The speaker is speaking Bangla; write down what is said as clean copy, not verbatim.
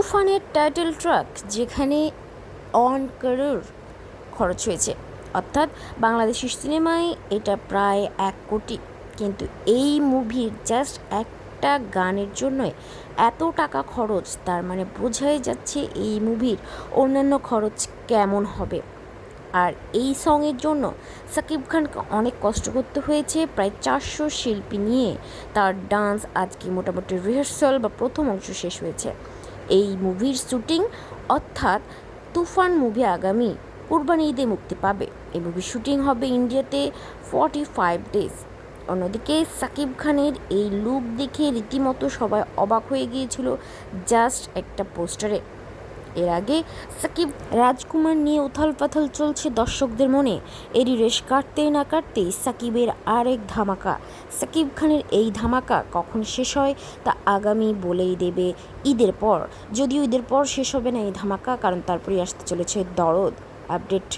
তুফানের টাইটেল ট্র্যাক যেখানে অন করোড় খরচ হয়েছে, অর্থাৎ বাংলাদেশি সিনেমায় এটা প্রায় 1 কোটি, কিন্তু এই মুভির জাস্ট একটা গানের জন্যই এত টাকা খরচ, তার মানে বোঝাই যাচ্ছে এই মুভির অন্যান্য খরচ কেমন হবে। আর এই সঙের জন্য সাকিব খানকে অনেক কষ্ট করতে হয়েছে। প্রায় 400 শিল্পী নিয়ে তার ডান্স আজকে মোটামুটি রিহার্সাল বা প্রথম অংশ শেষ হয়েছে। এই মুভির শ্যুটিং অর্থাৎ তুফান মুভি আগামী কুরবানি ঈদে মুক্তি পাবে। এই মুভির শ্যুটিং হবে ইন্ডিয়াতে 45 ডেজ। অন্যদিকে সাকিব খানের এই লুক দেখে রীতিমতো সবাই অবাক হয়ে গিয়েছিল জাস্ট একটা পোস্টারে। এর আগে সাকিব রাজকুমার নিয়ে উথাল পাথাল চলছে দর্শকদের মনে। এরই রেশ কাটতেই না কাটতেই সাকিবের আরেক ধামাকা। সাকিব খানের এই ধামাকা কখন শেষ হয় তা আগামী বলেই দেবে ঈদের পর। যদিও ঈদের পর শেষ হবে না এই ধামাকা, কারণ তারপরেই আসতে চলেছে দরদ আপডেট।